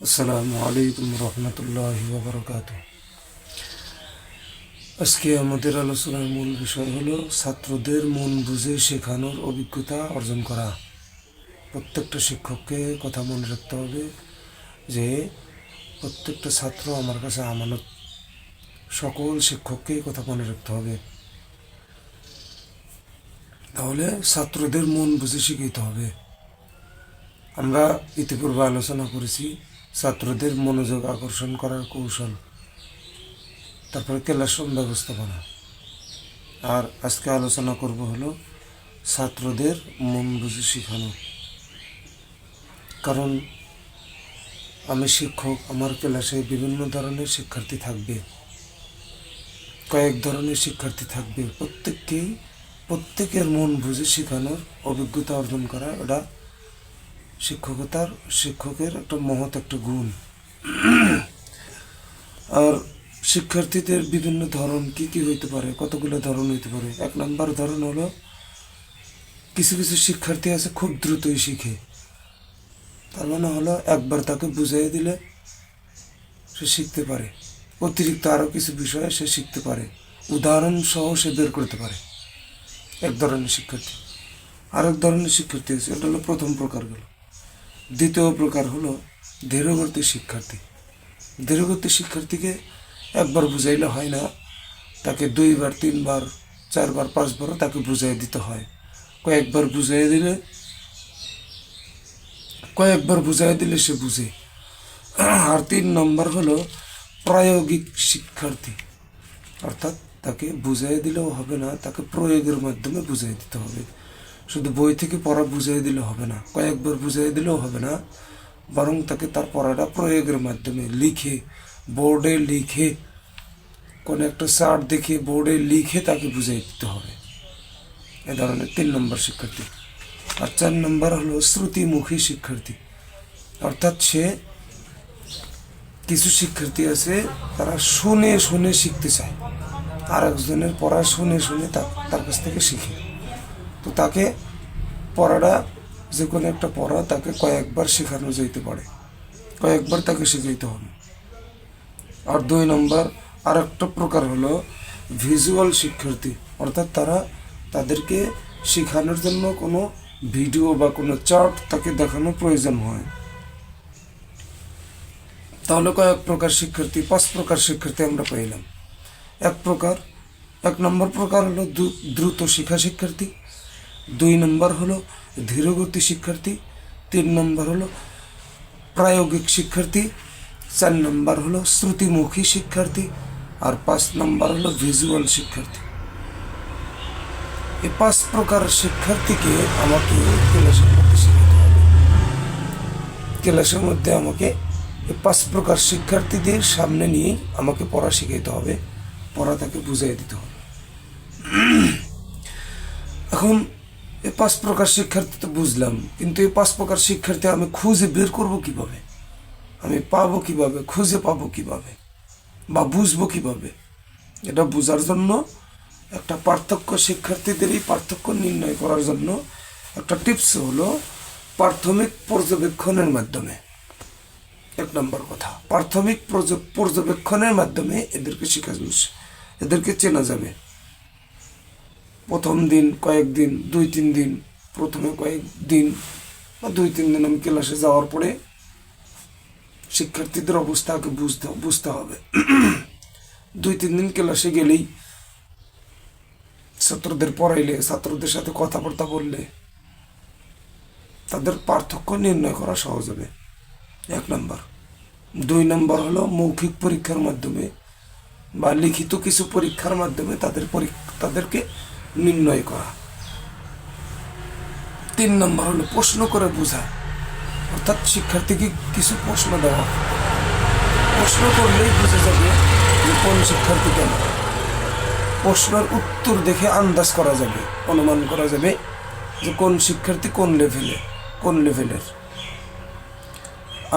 আসসালামু আলাইকুম রহমতুল্লাহি ওয়া বারাকাতুহু। আজকে আমাদের আলোচনার মূল বিষয় হলো ছাত্রদের মন বুঝে শেখানোর অভিজ্ঞতা অর্জন করা। প্রত্যেকটা শিক্ষককে কথা মনে রাখতে হবে যে প্রত্যেকটা ছাত্র আমার কাছে আমানত। সকল শিক্ষককেই কথা মনে রাখতে হবে। তাহলে ছাত্রদের মন বুঝে শিখাইতে হবে। আমরা ইতিপূর্বে আলোচনা করেছি ছাত্রদের মনোযোগ আকর্ষণ করার কৌশল, তারপরে ক্লাসরুম ব্যবস্থাপনা। আর আজকে আলোচনা করব হলো ছাত্রদের মন বুঝে শেখানো। কারণ আমি শিক্ষক, আমার ক্লাসে বিভিন্ন ধরনের শিক্ষার্থী থাকবে, কয়েক ধরনের শিক্ষার্থী থাকবে। প্রত্যেকের মন বুঝে শেখানোর অভিজ্ঞতা অর্জন করা, এটা শিক্ষকের একটা মহৎ একটা গুণ। আর শিক্ষার্থীদের বিভিন্ন ধরন কি কি হইতে পারে, কতগুলো ধরন হইতে পারে। এক নম্বর ধরন হলো কিছু কিছু শিক্ষার্থী আছে খুব দ্রুতই শিখে। তার মানে হলো একবার তাকে বুঝিয়ে দিলে সে শিখতে পারে, অতিরিক্ত আরও কিছু বিষয়ে সে শিখতে পারে, উদাহরণ সহ সে বের করতে পারে। এক ধরনের শিক্ষার্থী। আরেক ধরনের শিক্ষার্থী আছে, এটা হলো প্রথম প্রকার গেল। দ্বিতীয় প্রকার হলো ধীরগতি শিক্ষার্থী। ধীরগতি শিক্ষার্থীকে একবার বুঝাইলে হয় না, তাকে দুইবার, তিনবার, চারবার, পাঁচবারও তাকে বুঝাই দিতে হয়। কয়েকবার বুঝাই দিলে সে বুঝে। আর 3 নম্বর হলো প্রায়োগিক শিক্ষার্থী। অর্থাৎ তাকে বুঝাই দিলেও হবে না, তাকে প্রয়োগের মাধ্যমে বুঝাই দিতে হবে। শুধু বই থেকে পড়া বুঝাই দিলে হবে না, কয়েকবার বুঝাই দিলেও হবে না, বরং তাকে তার পড়াটা প্রয়োগের মাধ্যমে বোর্ডে লিখে, কোনো একটা চার্ট দেখে বোর্ডে লিখে তাকে বুঝাই দিতে হবে। এ ধরনের 3 নম্বর শিক্ষার্থী। আর 4 নম্বর হলো শ্রুতিমুখী শিক্ষার্থী। অর্থাৎ কিছু শিক্ষার্থী আছে, তারা শুনে শুনে শিখতে চায়, আর একজনের পড়া শুনে শুনে তার কাছ থেকে শিখে। তো তাকে পড়াটা, যে কোনো একটা পড়া তাকে কয়েকবার শেখানো যেতে পারে, কয়েকবার তাকে শিখাইতে হবে। আর 2 নম্বর আর একটা প্রকার হলো ভিজুয়াল শিক্ষার্থী। অর্থাৎ তাদেরকে শেখানোর জন্য কোনো ভিডিও বা কোনো চার্ট তাকে দেখানোর প্রয়োজন হয়। তাহলে কয়েক প্রকার শিক্ষার্থী, 5 প্রকার শিক্ষার্থী আমরা পাইলাম। এক নম্বর প্রকার হলো দ্রুত শিক্ষা শিক্ষার্থী। 2 নম্বর হলো ধীরগতি শিক্ষার্থী। 3 নম্বর হলো প্রায়োগিক শিক্ষার্থী। 4 নম্বর হলো শ্রুতিমুখী শিক্ষার্থী। আর 5 নম্বর হলো ভিজুয়াল শিক্ষার্থী। এই 5 প্রকার শিক্ষার্থীকে আমাকে ক্লাসের মধ্যে শেখাতে হবে। ক্লাসের মধ্যে আমাকে এই 5 প্রকার শিক্ষার্থীদের সামনে নিয়ে আমাকে পড়া শিখাইতে হবে, পড়া তাকে বুঝাই দিতে হবে। এখন এই 5 প্রকার শিক্ষার্থী তো বুঝলাম, কিন্তু এই 5 প্রকার শিক্ষার্থী আমি খুঁজে বের করব কিভাবে, আমি পাবো কিভাবে, খুঁজে পাবো কিভাবে, বা বুঝবো কিভাবে? এটা বোঝার জন্য একটা শিক্ষার্থীদের এই পার্থক্য নির্ণয় করার জন্য একটা টিপস হলো প্রাথমিক পর্যবেক্ষণের মাধ্যমে। 1 নম্বর কথা, প্রাথমিক পর্যবেক্ষণের মাধ্যমে এদেরকে চেনা যাবে। প্রথম দিন, কয়েকদিন, 2-3 দিন, প্রথমে কয়েকদিন বা 2-3 দিন আমি ক্লাসে যাওয়ার পরে শিক্ষার্থীদের অবস্থাকে বুঝতে হবে। 2-3 দিন ক্লাসে গেলেই, ছাত্রদের পড়াইলে, ছাত্রদের সাথে কথাবার্তা বললে তাদের পার্থক্য নির্ণয় করা সহজ হবে। 1 নম্বর। 2 নম্বর হলো মৌখিক পরীক্ষার মাধ্যমে বা লিখিত কিছু পরীক্ষার মাধ্যমে তাদেরকে নির্ণয় করা। 3 নম্বর হলো প্রশ্ন করে বোঝা। অর্থাৎ শিক্ষার্থীকে কিছু প্রশ্ন দেওয়া, প্রশ্ন করলেই বোঝা যাবে যে কোন শিক্ষার্থী কেমন। প্রশ্নের উত্তর দেখে আন্দাজ করা যাবে, অনুমান করা যাবে যে কোন শিক্ষার্থী কোন লেভেলের।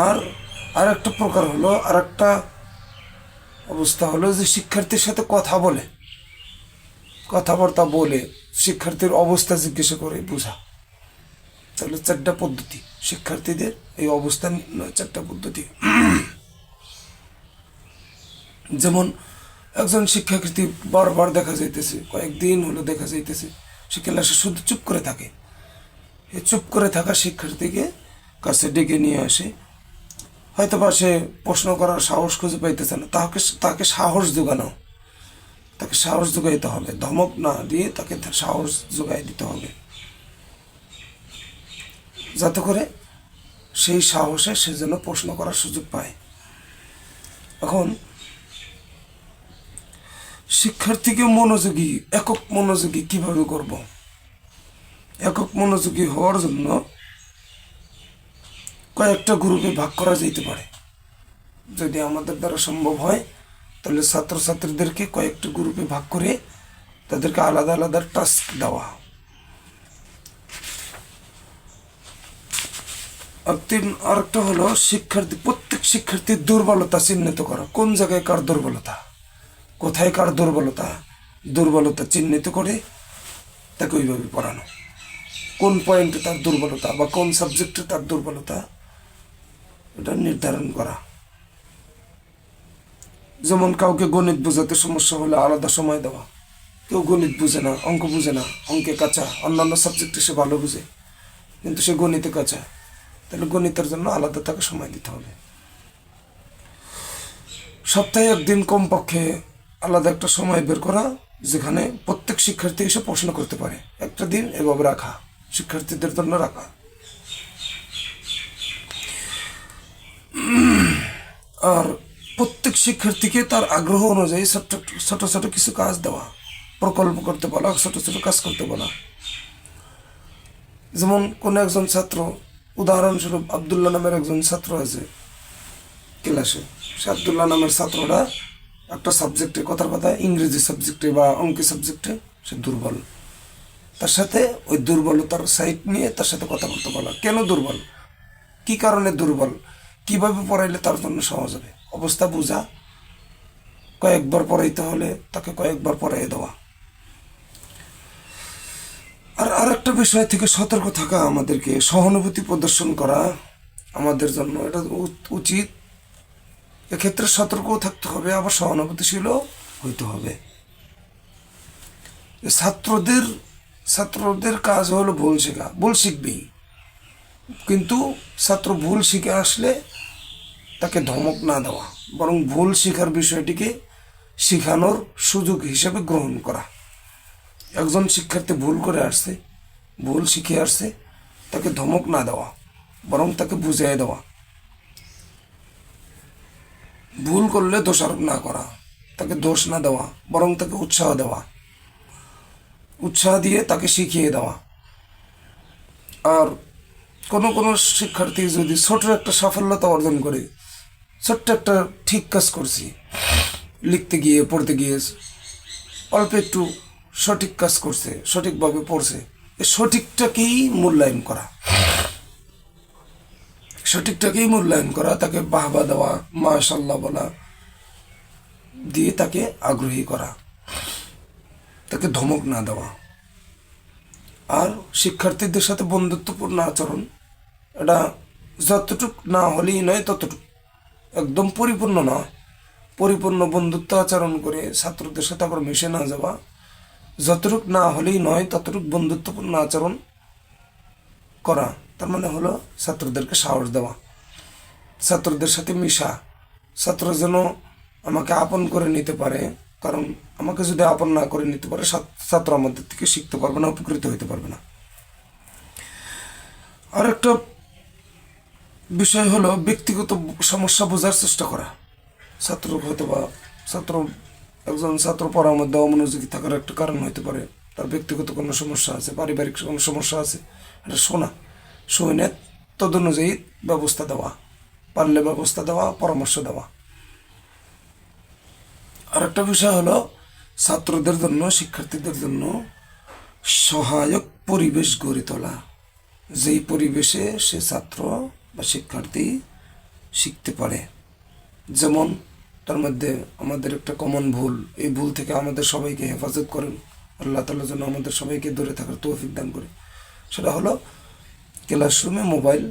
আর একটা প্রকার হলো, আর একটা অবস্থা হলো যে শিক্ষার্থীর সাথে কথাবার্তা বলে শিক্ষার্থীর অবস্থা জিজ্ঞাসা করে বোঝা। তাহলে 4টা পদ্ধতি শিক্ষার্থীদের এই অবস্থান, 4টা পদ্ধতি। যেমন একজন শিক্ষার্থী বারবার দেখা যাইতেছে, কয়েকদিন হলো দেখা যাইতেছে সে ক্লাসে শুধু চুপ করে থাকে। এই চুপ করে থাকা শিক্ষার্থীকে কাছে ডেকে নিয়ে আসে, হয়তো বা সে প্রশ্ন করার সাহস খুঁজে পাইতেছে না, তাকে সাহস যোগানো, তাকে সাহস যোগাইতে হবে, ধমক না দিয়ে তাকে সাহস যোগাই দিতে হবে, যাতে করে সেই সাহসে সে যেন প্রশ্ন করার সুযোগ পায়। এখন শিক্ষার্থীকে মনোযোগী, একক মনোযোগী কিভাবে করব? একক মনোযোগী হওয়ার জন্য কয়েকটা গ্রুপে ভাগ করা যেতে পারে। যদি আমাদের দ্বারা সম্ভব হয় তাহলে ছাত্রছাত্রীদেরকে কয়েকটা গ্রুপে ভাগ করে তাদেরকে আলাদা আলাদা টাস্ক দেওয়া। আরেকটা হলো প্রত্যেক শিক্ষার্থীর দুর্বলতা চিহ্নিত করা। কোন জায়গায় কার দুর্বলতা, কোথায় কার দুর্বলতা চিহ্নিত করে তাকে ওইভাবে পড়ানো। কোন পয়েন্টে তার দুর্বলতা বা কোন সাবজেক্টে তার দুর্বলতা, এটা নির্ধারণ করা। যেমন কাউকে গণিত বোঝাতে সমস্যা হলে আলাদা সময় দেওয়া। কেউ গণিত বুঝে না, অঙ্ক বুঝে না, অঙ্কে কাঁচা, অন্যান্য সাবজেক্টে সে ভালো বুঝে কিন্তু সে গণিতে কাঁচা, তাহলে গণিতের জন্য আলাদা তাকে সময় দিতে হবে। সপ্তাহে একদিন কমপক্ষে আলাদা একটা সময় বের করা, যেখানে প্রত্যেক শিক্ষার্থী এসে প্রশ্ন করতে পারে। একটা দিন এভাবে রাখা, শিক্ষার্থীদের জন্য রাখা। আর প্রত্যেক শিক্ষার্থীকে তার আগ্রহ অনুযায়ী ছোট ছোট কিছু কাজ দেওয়া, প্রকল্প করতে বলা, ছোট ছোট কাজ করতে বলা। যেমন কোনো একজন ছাত্র, উদাহরণস্বরূপ আবদুল্লাহ নামের একজন ছাত্র আছে ক্লাসে, সে আবদুল্লাহ নামের ছাত্রটা একটা সাবজেক্টে, কথার কথা ইংরেজি সাবজেক্টে বা অঙ্ক সাবজেক্টে সে দুর্বল। তার সাথে ওই দুর্বলতার সাইড নিয়ে তার সাথে কথা বলতে বলা। কেন দুর্বল, কি কারণে দুর্বল, কিভাবে পড়াইলে তার জন্য সহজ হবে, অবস্থা বোঝা, কয়েকবার পড়াইতে হলে তাকে কয়েকবার পড়াইয়ে দেওয়া। আর একটা বিষয় থেকে সতর্ক থাকা, আমাদেরকে সহানুভূতি প্রদর্শন করা আমাদের জন্য এটা উচিত। এক্ষেত্রে সতর্কও থাকতে হবে, আবার সহানুভূতিশীলও হইতে হবে। ছাত্রদের কাজ হলো ভুল শেখা, ভুল শিখবেই, কিন্তু ছাত্র ভুল শিখে আসলে তাকে ধমক না দেওয়া, বরং ভুল শেখার বিষয়টিকে শেখানোর সুযোগ হিসেবে গ্রহণ করা। একজন শিক্ষার্থী ভুল করে আসছে, ভুল শিখে আসছে, তাকে ধমক না দেওয়া, বরং তাকে বুঝিয়ে দেওয়া। ভুল করলে দোষারোপ না করা, তাকে দোষ না দেওয়া, বরং তাকে উৎসাহ দেওয়া, উৎসাহ দিয়ে তাকে শিখিয়ে দেওয়া। আর কোনো শিক্ষার্থী যদি ছোট একটা সাফল্যতা অর্জন করে, ছোট্ট একটা ঠিক কাজ করছি, লিখতে গিয়ে পড়তে গিয়ে অল্প একটু সঠিক কাজ করছে, সঠিকভাবে পড়ছে, এই সঠিকটাকেই মূল্যায়ন করা, সঠিকটাকেই মূল্যায়ন করা, তাকে বাহবা দেওয়া, মাশাআল্লাহ বলা দিয়ে তাকে আগ্রহী করা, তাকে ধমক না দেওয়া। আর শিক্ষার্থীদের সাথে বন্ধুত্বপূর্ণ আচরণ, এটা যতটুক না হলেই নয় ততটুক, একদম পরিপূর্ণ নয়, পরিপূর্ণ বন্ধুত্ব আচরণ করে ছাত্রদের সাথে আবার মিশে না যাওয়া, যতটুক না হলেই নয় ততটুক বন্ধুত্বপূর্ণ আচরণ করা। তার মানে হলো ছাত্রদেরকে সাহস দেওয়া, ছাত্রদের সাথে মিশা, ছাত্র যেন আমাকে আপন করে নিতে পারে, কারণ আমাকে যদি আপন না করে নিতে পারে ছাত্র আমাদের থেকে শিখতে পারবে না, উপকৃত হইতে পারবে না। আর একটা বিষয় হলো ব্যক্তিগত সমস্যা বোঝার চেষ্টা করা। ছাত্র হয়তো বা একজন ছাত্র পড়ার মধ্যে অমনোযোগী থাকার একটা কারণ হইতে পারে তার ব্যক্তিগত কোনো সমস্যা আছে, পারিবারিক কোনো সমস্যা আছে, এটা শুনে তদনুযায়ী ব্যবস্থা দেওয়া, পারলে ব্যবস্থা দেওয়া, পরামর্শ দেওয়া। আর একটা বিষয় হলো ছাত্রদের জন্য, শিক্ষার্থীদের জন্য সহায়ক পরিবেশ গড়ে তোলা, যেই পরিবেশে সে ছাত্র বা শিক্ষার্থী শিখতে পারে। যেমন তার মধ্যে আমাদের একটা কমন ভুল, এই ভুল থেকে আমাদের সবাইকে হেফাজত করেন, আল্লাহ তাআলা যেন আমাদের সবাইকে দূরে থাকার তৌফিক দান করে, সেটা হলো ক্লাসরুমে মোবাইল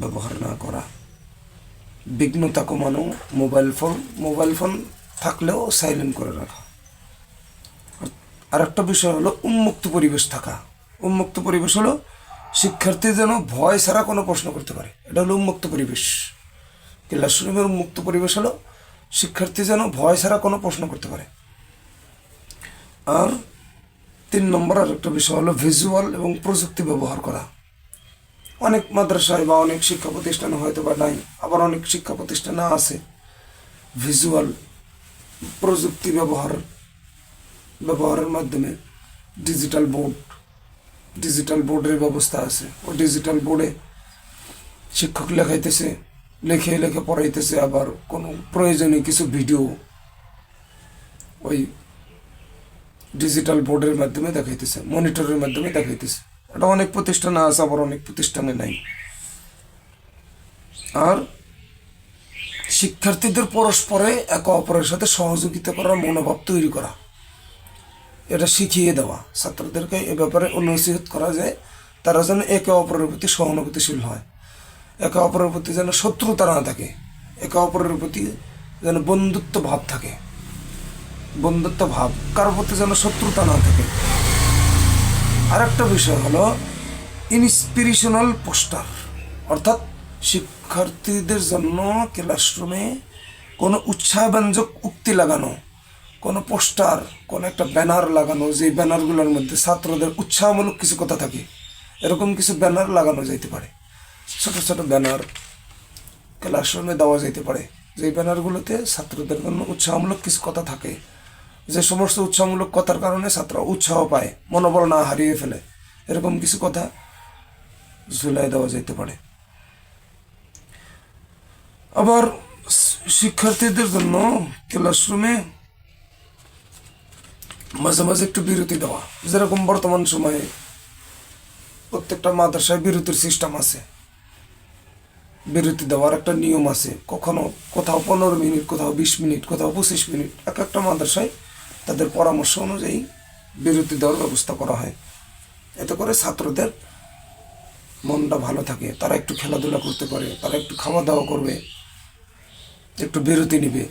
ব্যবহার না করা, বিঘ্নতা কমানো, মোবাইল ফোন থাকলেও সাইলেন্ট করে রাখা। আর একটা বিষয় হলো উন্মুক্ত পরিবেশ থাকা। উন্মুক্ত পরিবেশ হলো শিক্ষার্থী যেন ভয় ছাড়া কোনো প্রশ্ন করতে পারে, এটা হলো উন্মুক্ত পরিবেশ। ক্লাসরুমের উন্মুক্ত পরিবেশ হলো শিক্ষার্থী যেন ভয় ছাড়া কোনো প্রশ্ন করতে পারে। আর 3 নম্বর আর একটা বিষয় হলো ভিজুয়াল এবং প্রযুক্তি ব্যবহার করা। অনেক মাদ্রাসায় বা অনেক শিক্ষা প্রতিষ্ঠানে হয়তো বা নাই, আবার অনেক শিক্ষা প্রতিষ্ঠানে আছে ভিজুয়াল প্রযুক্তি ব্যবহারের মাধ্যমে ডিজিটাল বোর্ডের ব্যবস্থা আছে। ও ডিজিটাল বোর্ডে শিক্ষক লেখাইতেছে, লেখে পড়াইতেছে, আবার কোনো প্রয়োজনীয় কিছু ভিডিও ওই ডিজিটাল বোর্ডের মাধ্যমে দেখাইতেছে, মনিটরের মাধ্যমে দেখাইতেছে। এটা অনেক প্রতিষ্ঠানে আছে, আবার অনেক প্রতিষ্ঠানে নাই। আর শিক্ষার্থীদের পরস্পরে একে অপরের সাথে সহযোগিতা করার মনোভাব তৈরি করা, এটা শিখিয়ে দেওয়া। ছাত্রদেরকে এ ব্যাপারে অনুনসিহত করা যায়, তারা যেন একে অপরের প্রতি সহানুভূতিশীল হয়, একে অপরের প্রতি যেন শত্রুতা না থাকে, একে অপরের প্রতি যেন বন্ধুত্ব ভাব থাকে, কারোর প্রতি যেন শত্রুতা না থাকে। আরেকটা বিষয় হলো ইন্সপিরেশনাল পোস্টার, অর্থাৎ শিক্ষার্থীদের জন্য ক্লাসরুমে কোনো উৎসাহব্যঞ্জক উক্তি লাগানো, কোনো পোস্টার, কোনো একটা ব্যানার লাগানো, যে ব্যানারগুলোর মধ্যে ছাত্রদের উৎসাহমূলক কিছু কথা থাকে, এরকম কিছু ব্যানার লাগানো যাইতে পারে। ছোট ছোট ব্যানার ক্লাসরুমে দেওয়া যাইতে পারে, যে ব্যানারগুলোতে ছাত্রদের জন্য উৎসাহমূলক কিছু কথা থাকে, যে সমস্ত উৎসাহমূলক কথার কারণে ছাত্ররা উৎসাহ পায়, মনোবল না হারিয়ে ফেলে, এরকম কিছু কথা ঝুলাই দেওয়া যেতে পারে। আবার শিক্ষার্থীদের জন্য ক্লাসরুমে মাঝে মাঝে একটু বিরতি দেওয়া, যেরকম বর্তমান সময়ে প্রত্যেকটা মাদ্রাসায় বিরতির সিস্টেম আছে, বিরতি দেওয়ার একটা নিয়ম আছে। কোথাও 15 মিনিট, কোথাও 20 মিনিট, কোথাও 25 মিনিট, এক একটা মাদ্রাসায় তাদের পরামর্শ অনুযায়ী বিরতি দেওয়ার ব্যবস্থা করা হয়। এতে করে ছাত্রদের মনটা ভালো থাকে, তারা একটু খেলাধুলা করতে পারে, তারা একটু খাওয়া দাওয়া করবে, একটু বিরতি নিবে,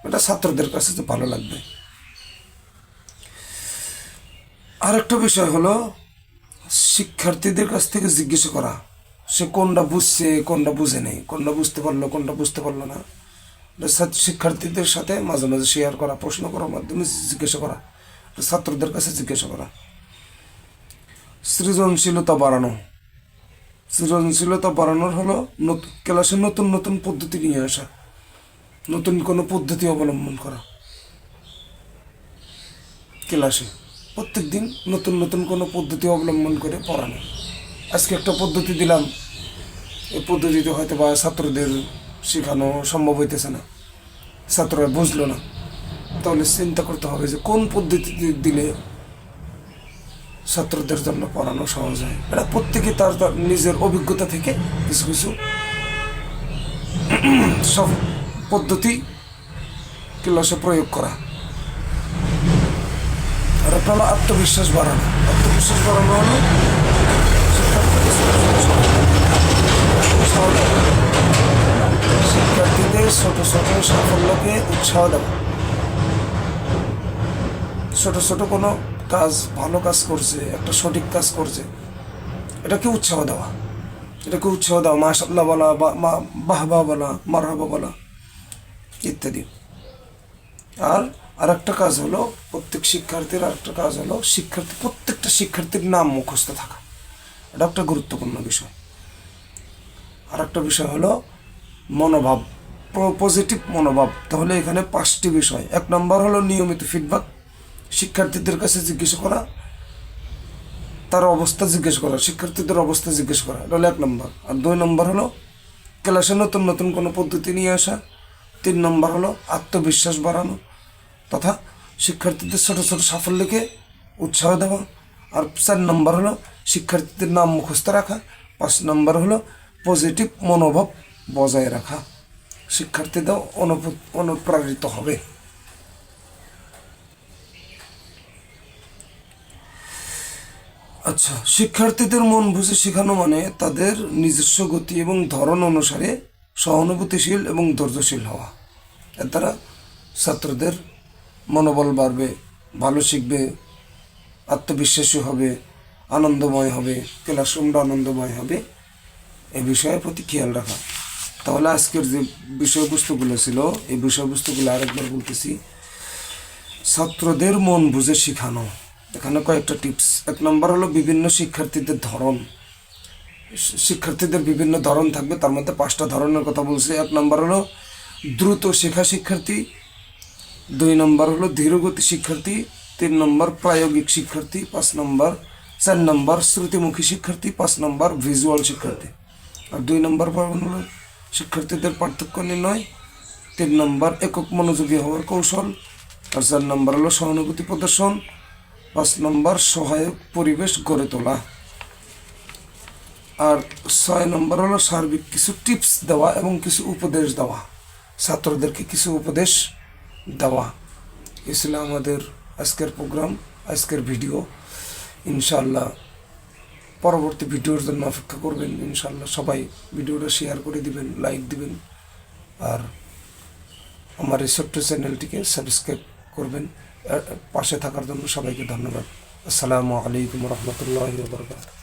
এটা ছাত্রদের কাছে তো ভালো লাগবে। আর একটা বিষয় হলো শিক্ষার্থীদের কাছ থেকে জিজ্ঞাসা করা, সে কোনটা বুঝছে, কোনটা বুঝে নেই, কোনটা বুঝতে পারলো, কোনটা বুঝতে পারলো না। শিক্ষার্থীদের সাথে মাঝে মাঝে শেয়ার করা, প্রশ্ন করার মাধ্যমে জিজ্ঞাসা করা, ছাত্রদের কাছে জিজ্ঞাসা করা। সৃজনশীলতা বাড়ানোর হলো ক্লাসে নতুন নতুন পদ্ধতি নিয়ে আসা, নতুন কোনো পদ্ধতি অবলম্বন করা। ক্লাসে প্রত্যেক দিন নতুন নতুন কোনো পদ্ধতি অবলম্বন করে পড়ানো। আজকে একটা পদ্ধতি দিলাম, এই পদ্ধতিতে হয়তো বা ছাত্রদের শেখানো সম্ভব হইতেছে না, ছাত্ররা বুঝলো না, তাহলে চিন্তা করতে হবে যে কোন পদ্ধতি দিলে ছাত্রদের জন্য পড়ানো সহজ হয়। এটা প্রত্যেকে তার নিজের অভিজ্ঞতা থেকে কিছু কিছু সব পদ্ধতি ক্লাসে প্রয়োগ করা। আর একটা হলো আত্মবিশ্বাস বাড়ানো হলো শিক্ষার্থীদের ছোট ছোট সাফল্যকে উৎসাহ দেওয়া। ছোট ছোট কোনো কাজ, ভালো কাজ করছে, একটা সঠিক কাজ করছে, এটাকে উৎসাহ দেওয়া, মাশাআল্লাহ বলা, বাহবা বলা, মারহাবা বলা ইত্যাদি। আর একটা কাজ হলো প্রত্যেকটা শিক্ষার্থীর নাম মুখস্থ থাকা, এটা একটা গুরুত্বপূর্ণ বিষয়। আর একটা বিষয় হলো মনোভাব, পজিটিভ মনোভাব। তাহলে এখানে 5টি বিষয়। 1 নম্বর হলো নিয়মিত ফিডব্যাক, শিক্ষার্থীদের কাছে জিজ্ঞেস করা, শিক্ষার্থীদের অবস্থা জিজ্ঞেস করা, এটা হলো 1 নম্বর। আর 2 নম্বর হলো ক্লাসে নতুন নতুন কোনো পদ্ধতি নিয়ে আসা। 3 নম্বর হলো আত্মবিশ্বাস বাড়ানো তথা শিক্ষার্থীদের ছোট ছোট সাফল্যকে উৎসাহ দেওয়া। আর 4 নম্বর হলো শিক্ষার্থীদের নাম মুখস্থ রাখা। 5 নম্বর হলো পজিটিভ মনোভাব বজায় রাখা, শিক্ষার্থীদের অনুপ্রাণিত হবে। আচ্ছা, শিক্ষার্থীদের মন বুঝে শেখানো মানে তাদের নিজস্ব গতি এবং ধরন অনুসারে সহানুভূতিশীল এবং ধৈর্যশীল হওয়া। এর দ্বারা ছাত্রদের মনোবল বাড়বে, ভালো শিখবে, আত্মবিশ্বাসী হবে, আনন্দময় হবে, ক্লাসরুমটা আনন্দময় হবে, এই বিষয়ের প্রতি খেয়াল রাখা। তাহলে আজকের যে বিষয়বস্তুগুলো ছিল, এই বিষয়বস্তুগুলো আরেকবার বলতেছি। ছাত্রদের মন বুঝে শেখানো, এখানে কয়েকটা টিপস। 1 নম্বর হলো বিভিন্ন শিক্ষার্থীদের ধরন। শিক্ষার্থীদের বিভিন্ন ধরন থাকবে, তার মধ্যে 5টা ধরনের কথা বলছে। 1 নম্বর হলো দ্রুত শেখা শিক্ষার্থী, 2 নম্বর হলো ধীরগতি শিক্ষার্থী, 3 নম্বর প্রায়োগিক শিক্ষার্থী, 4 নম্বর শ্রুতিমুখী শিক্ষার্থী, 5 নম্বর ভিজুয়াল শিক্ষার্থী। আর 2 নম্বর হলো শিক্ষার্থীদের পার্থক্য নির্ণয়, 3 নম্বর একক মনোযোগী হওয়ার কৌশল, আর 4 নম্বর হলো সহানুভূতি প্রদর্শন, 5 নম্বর সহায়ক পরিবেশ গড়ে তোলা, আর 6 নম্বর হলো সার্বিক কিছু টিপস দেওয়া এবং কিছু উপদেশ দেওয়া, ছাত্রদেরকে কিছু উপদেশ দেওয়া। এ ছিল আমাদের আজকের প্রোগ্রাম, আজকের ভিডিও। ইনশাআল্লাহ পরবর্তী ভিডিওর জন্য অপেক্ষা করবেন। ইনশাআল্লাহ সবাই ভিডিওটা শেয়ার করে দিবেন, লাইক দিবেন, আর আমার এই ছোট্ট চ্যানেলটিকে সাবস্ক্রাইব করবেন। পাশে থাকার জন্য সবাইকে ধন্যবাদ। আসসালামু আলাইকুম রহমতুল্লাহি ওয়া বারাকাতুহু।